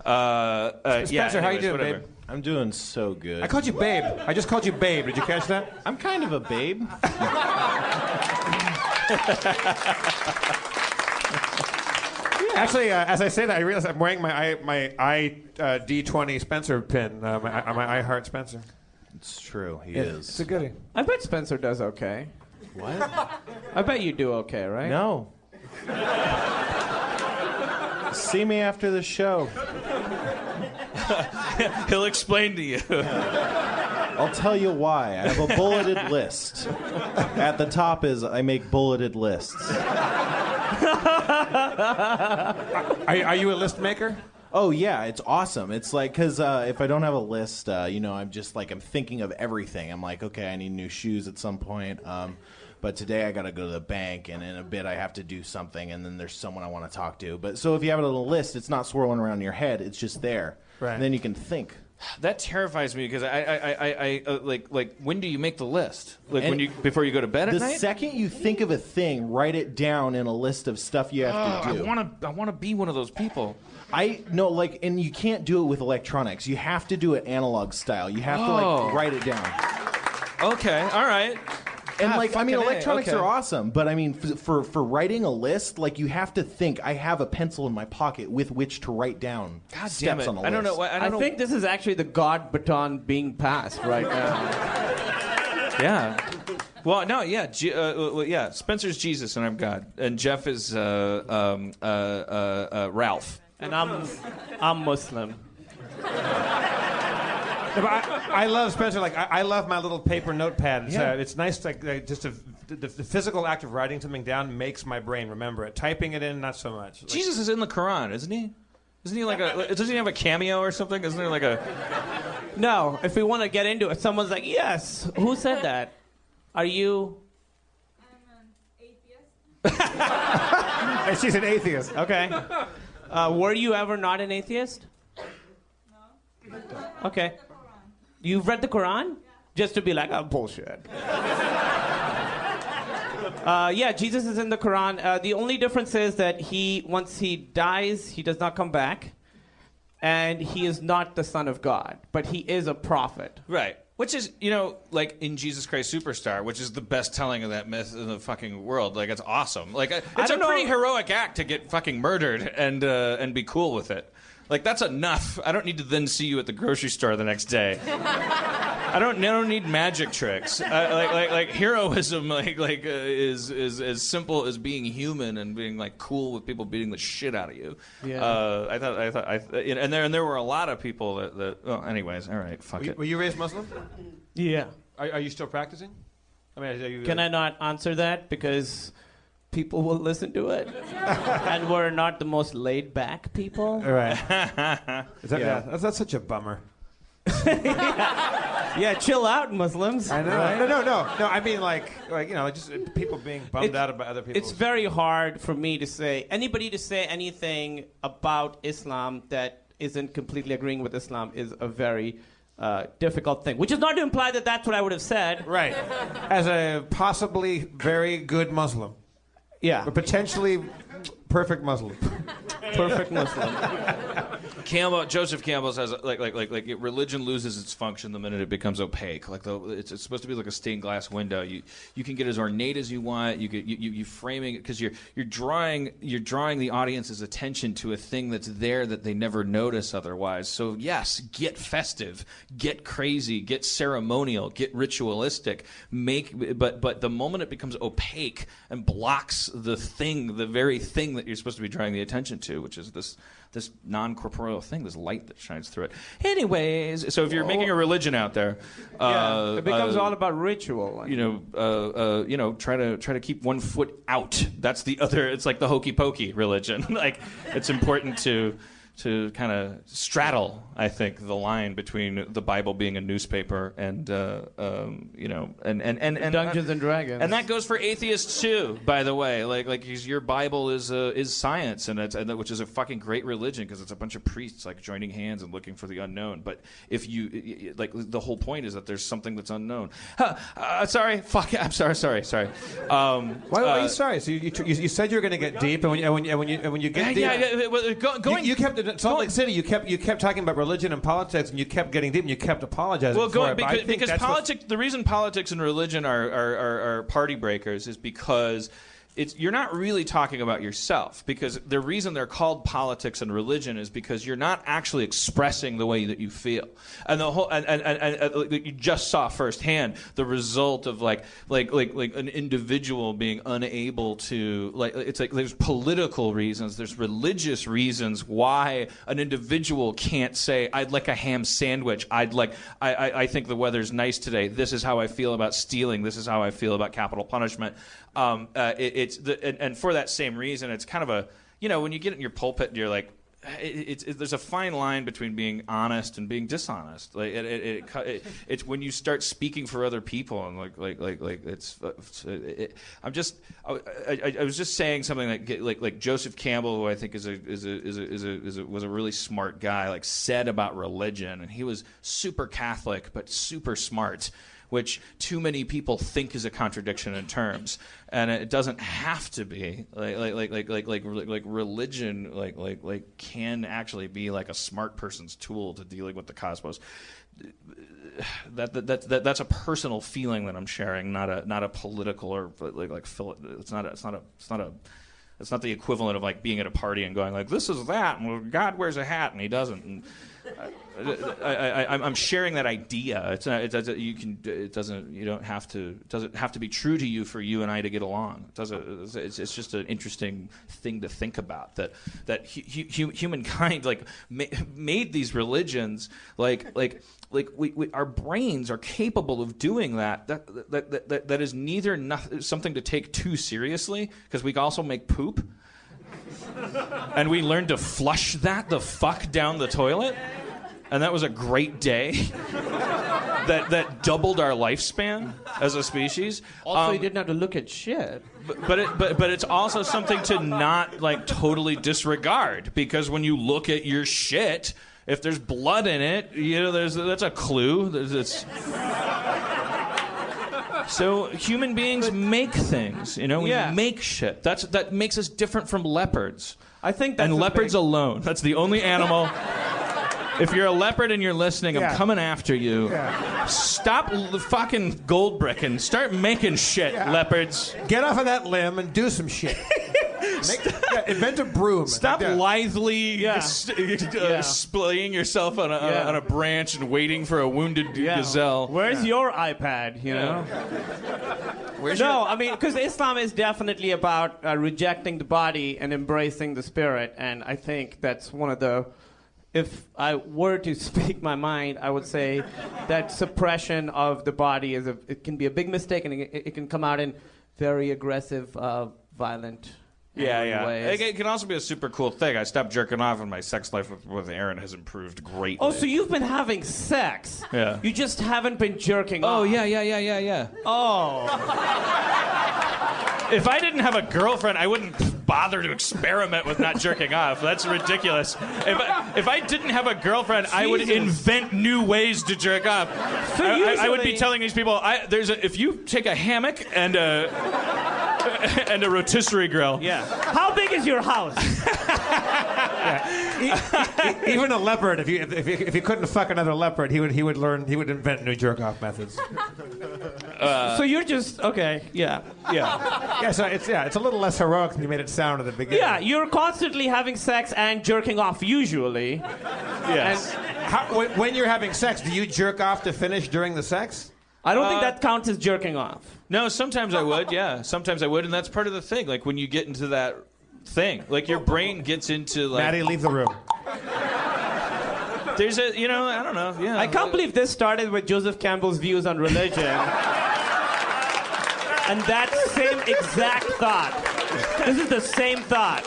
Spencer, how you doing, whatever. babe? I'm doing so good. I called you babe. I just called you babe. Did you catch that? I'm kind of a babe. Actually, as I say that, I realize I'm wearing my D20 Spencer pin, my I Heart Spencer. It's true. He is. It's a goodie. I bet Spencer does okay. What? I bet you do okay, right? No. See me after the show. He'll explain to you. I'll tell you why. I have a bulleted list. At the top is I make bulleted lists. Are you a list maker? Oh yeah, it's awesome. It's like because if I don't have a list, I'm just like I'm thinking of everything. I'm like, okay, I need new shoes at some point. But today I got to go to the bank, and in a bit I have to do something, and then there's someone I want to talk to. But so if you have it on a list, it's not swirling around in your head. It's just there. Right. And then you can think. That terrifies me because I like when do you make the list? Like And before you go to bed at The night? second you think of a thing, write it down in a list of stuff you have to do. I want to be one of those people. And you can't do it with electronics. You have to do it analog style. You have to write it down. Okay, all right. And electronics okay. are awesome, but I mean, for writing a list, like you have to think. I have a pencil in my pocket with which to write down God steps damn it. on a list. I don't know. I think this is actually the God baton being passed right now. Yeah. Well, no, yeah, yeah. Spencer's Jesus and I'm God, and Jeff is Ralph. And I'm Muslim. I love Spencer. Like I love my little paper notepad. It's nice. Just the physical act of writing something down makes my brain remember it. Typing it in, not so much. Like, Jesus is in the Quran, isn't he? Isn't he doesn't he have a cameo or something? Isn't there like a? No, if we want to get into it, someone's like, yes. Who said that? Are you? I'm an atheist. She's an atheist. Okay. Were you ever not an atheist? No. Okay. You've read the Quran? Just to be like, oh, bullshit. Yeah, Jesus is in the Quran. The only difference is that once he dies, he does not come back. And he is not the Son of God, but he is a prophet. Right. Which is, like in Jesus Christ Superstar, which is the best telling of that myth in the fucking world. Like, it's awesome. Like, it's a pretty heroic act to get fucking murdered and be cool with it. Like, that's enough. I don't need to then see you at the grocery store the next day. I don't need magic tricks. Like heroism is as simple as being human and being like cool with people beating the shit out of you. Yeah. And there were a lot of people that well, anyways, all right, fuck it. Were you raised Muslim? Yeah. Are you still practicing? I mean, are you, Can I not answer that? Because people will listen to it. And we're not the most laid-back people. All right. That's such a bummer. Yeah, chill out, Muslims. I know. Right? No. I mean, just people being bummed out about other people. It's very hard for me to say anything about Islam that isn't completely agreeing with Islam is a very difficult thing. Which is not to imply that that's what I would have said. Right. As a possibly very good Muslim. Yeah. But potentially perfect Muslim. Perfect Muslim. Joseph Campbell says like religion loses its function the minute it becomes opaque. Like it's supposed to be like a stained glass window. You can get as ornate as you want. You framing it because you're drawing the audience's attention to a thing that's there that they never notice otherwise. So yes, get festive, get crazy, get ceremonial, get ritualistic. But the moment it becomes opaque and blocks the very thing that you're supposed to be drawing the attention to, which is this non-corporeal thing, this light that shines through it. Anyways, so if you're making a religion out there, it becomes all about ritual. Try to keep one foot out. That's the other. It's like the hokey pokey religion. Like it's important to kind of straddle, I think, the line between the Bible being a newspaper and Dungeons and Dragons. And that goes for atheists too, by the way. Like your Bible is science, and which is a fucking great religion because it's a bunch of priests like joining hands and looking for the unknown. But if you like, the whole point is that there's something that's unknown. Sorry, fuck. I'm sorry. Why are you sorry? So you said you were going to get deep, and when you get deep, going. you kept it in Salt Lake City, you kept talking about religion and politics, and you kept getting deep, and you kept apologizing. Well, for it. because politics. The reason politics and religion are party breakers is because you're not really talking about yourself, because the reason they're called politics and religion is because you're not actually expressing the way that you feel, and the whole and you just saw firsthand the result of like an individual being unable to it's like there's political reasons, there's religious reasons why an individual can't say I'd like a ham sandwich, I think the weather's nice today, this is how I feel about stealing, this is how I feel about capital punishment. And for that same reason, it's kind of a, when you get in your pulpit, you're like, there's a fine line between being honest and being dishonest. Like it's when you start speaking for other people and I was just saying something like Joseph Campbell, who I think was a really smart guy, like said about religion, and he was super Catholic but super smart, which too many people think is a contradiction in terms, and it doesn't have to be. Like religion, can actually be like a smart person's tool to dealing with the cosmos. That's a personal feeling that I'm sharing, not a political or it's not the equivalent of like being at a party and going like, this is that, and God wears a hat and he doesn't. And I'm sharing that idea. It doesn't have to be true to you for you and I to get along. It's just an interesting thing to think about that humankind made these religions our brains are capable of doing that is neither something to take too seriously, because we also make poop. And we learned to flush that the fuck down the toilet, and that was a great day. that doubled our lifespan as a species. Also, you didn't have to look at shit. But it's also something to not totally disregard, because when you look at your shit, if there's blood in it, that's a clue. So human beings make things, we make shit. That makes us different from leopards. I think that's leopards alone. That's the only animal. If you're a leopard and you're listening, I'm coming after you. Yeah. Stop fucking gold bricking. Start making shit, leopards. Get off of that limb and do some shit. Invent a broom. Stop lithely splaying yourself on a branch and waiting for a wounded gazelle. Where's your iPad, I mean, because Islam is definitely about rejecting the body and embracing the spirit, and I think that's one of the... If I were to speak my mind, I would say that suppression of the body it can be a big mistake, and it can come out in very aggressive, violent ways. It can also be a super cool thing. I stopped jerking off, and my sex life with Aaron has improved greatly. Oh, so you've been having sex? Yeah. You just haven't been jerking off? Oh, yeah. Oh. If I didn't have a girlfriend, I wouldn't bother to experiment with not jerking off. That's ridiculous. If I didn't have a girlfriend, I would invent new ways to jerk off. So I would be telling these people, if you take a hammock and a rotisserie grill. Yeah. How big is your house? Even a leopard, if he couldn't fuck another leopard, he would invent new jerk off methods. So you're just okay. Yeah. So it's a little less heroic than you made it sound at the beginning. Yeah, you're constantly having sex and jerking off usually. Yes. When you're having sex, do you jerk off to finish during the sex? I don't think that counts as jerking off. No, sometimes I would. Yeah, sometimes I would, and that's part of the thing. Like when you get into that thing, like your brain gets into like. Maddie, leave the room. There's I don't know. Yeah. I can't believe this started with Joseph Campbell's views on religion. And that same exact thought. This is the same thought.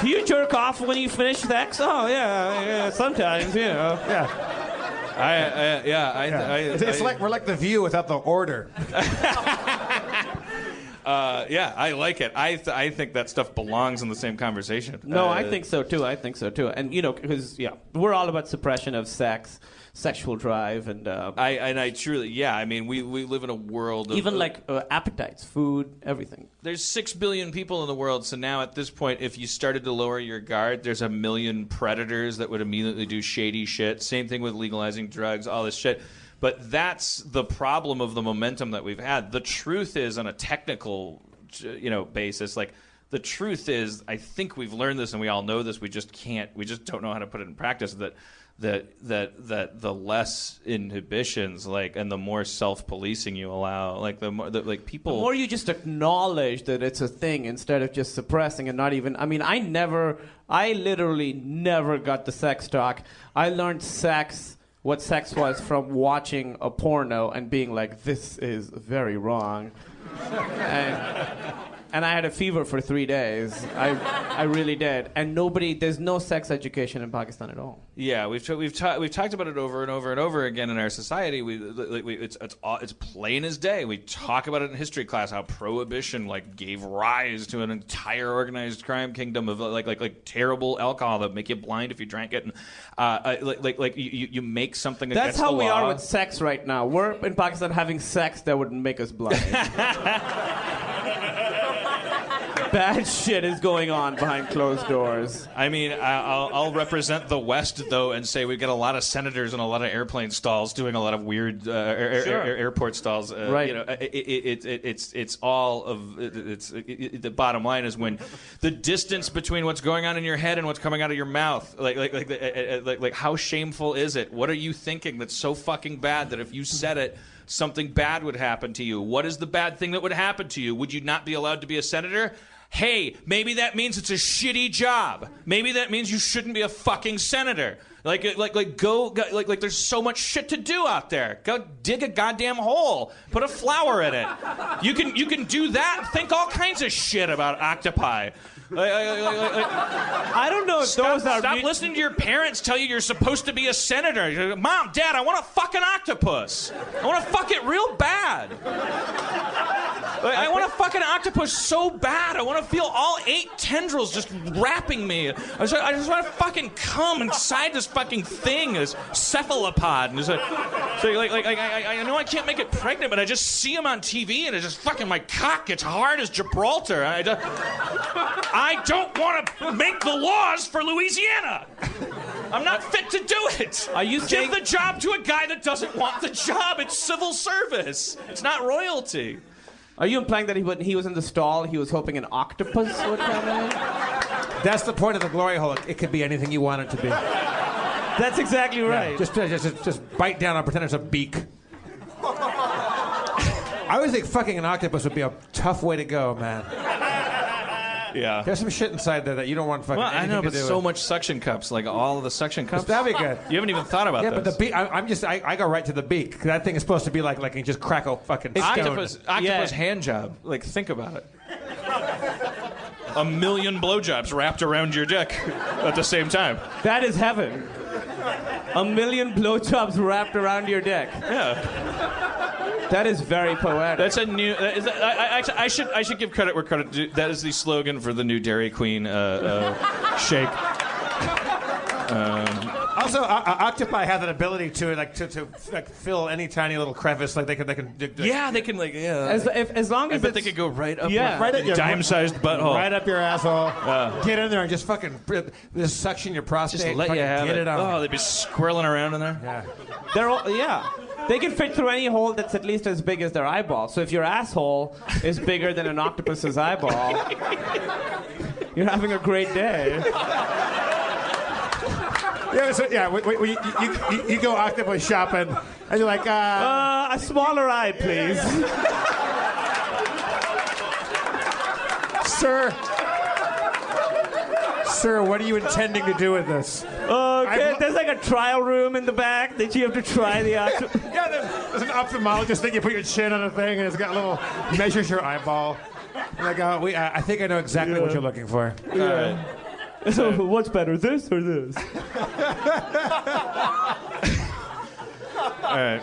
Do you jerk off when you finish sex? Oh, yeah, sometimes, Yeah. It's like we're like The View without the order. Yeah, I like it. I think that stuff belongs in the same conversation. No, I think so too. And because we're all about suppression of sex, sexual drive, and I truly, I mean, we live in a world of even appetites, food, everything. There's 6 billion people in the world, so now at this point, if you started to lower your guard, there's a million predators that would immediately do shady shit. Same thing with legalizing drugs, all this shit. But that's the problem of the momentum that we've had. The truth is, on a technical, basis, the truth is, I think we've learned this and we all know this. We just don't know how to put it in practice. That the less inhibitions, and the more self-policing you allow, people. The more you just acknowledge that it's a thing instead of just suppressing and not even. I mean, I literally never got the sex talk. I learned what sex was from watching a porno and being like, this is very wrong. And I had a fever for 3 days. I really did. And there's no sex education in Pakistan at all. Yeah, we've talked about it over and over and over again in our society. It's plain as day. We talk about it in history class how prohibition gave rise to an entire organized crime kingdom of terrible alcohol that make you blind if you drank it. And you make something. That's how we law. are with sex right now. We're in Pakistan having sex that would make us blind. Bad shit is going on behind closed doors. I mean, I'll represent the West, though, and say we get a lot of senators and a lot of airplane stalls doing a lot of weird airport stalls. Right. It's all of the bottom line is when the distance between what's going on in your head and what's coming out of your mouth. Like how shameful is it? What are you thinking that's so fucking bad that if you said it, something bad would happen to you? What is the bad thing that would happen to you? Would you not be allowed to be a senator? Hey, maybe that means it's a shitty job. Maybe that means you shouldn't be a fucking senator. There's so much shit to do out there. Go dig a goddamn hole. Put a flower in it. You can do that. Think all kinds of shit about octopi. I don't know if those are... Stop listening to your parents tell you you're supposed to be a senator. You're like, Mom, Dad, I want to fuck an octopus. I want to fuck it real bad. I want to fuck an octopus so bad. I want to feel all 8 tendrils just wrapping me. I just want to fucking come inside this fucking thing, this cephalopod. And I know I can't make it pregnant, but I just see him on TV, and it just fucking my cock gets hard as Gibraltar. I don't want to make the laws for Louisiana. I'm not fit to do it. Give the job to a guy that doesn't want the job. It's civil service. It's not royalty. Are you implying that when he was in the stall, he was hoping an octopus would come in? That's the point of the glory hole. It could be anything you want it to be. That's exactly right. Yeah, just bite down and pretend it's a beak. I always think fucking an octopus would be a tough way to go, man. Yeah. There's some shit inside there that you don't want fucking anything I know, but to do so with. much suction cups, all of the suction cups. That'd be good. You haven't even thought about this. this. But the beak, I go right to the beak, because that thing is supposed to be like you just crack a fucking stone. Octopus hand job. Think about it. 1 million blowjobs wrapped around your dick at the same time. That is heaven. 1 million blowjobs wrapped around your dick. Yeah. That is very poetic. That's a new. I should give credit where credit due. That is the slogan for the new Dairy Queen shake. Also, octopi have an ability to fill any tiny little crevice. They can. Yeah, they can As long as they could go right up. Right at your dime-sized butthole. Right up your asshole. Get in there and just fucking just suction your prostate. Just let you have get it on. Oh, they'd be squirreling around in there. Yeah. They can fit through any hole that's at least as big as their eyeball. So if your asshole is bigger than an octopus's eyeball, you're having a great day. You go octopus shopping, and you're like, a smaller eye, please. Sir, what are you intending to do with this? Okay, there's a trial room in the back that you have to try the octopus. Yeah, there's an ophthalmologist thing. You put your chin on a thing, and it's got a little measures your eyeball. I think I know exactly what you're looking for. Yeah. So what's better, this or this? All right.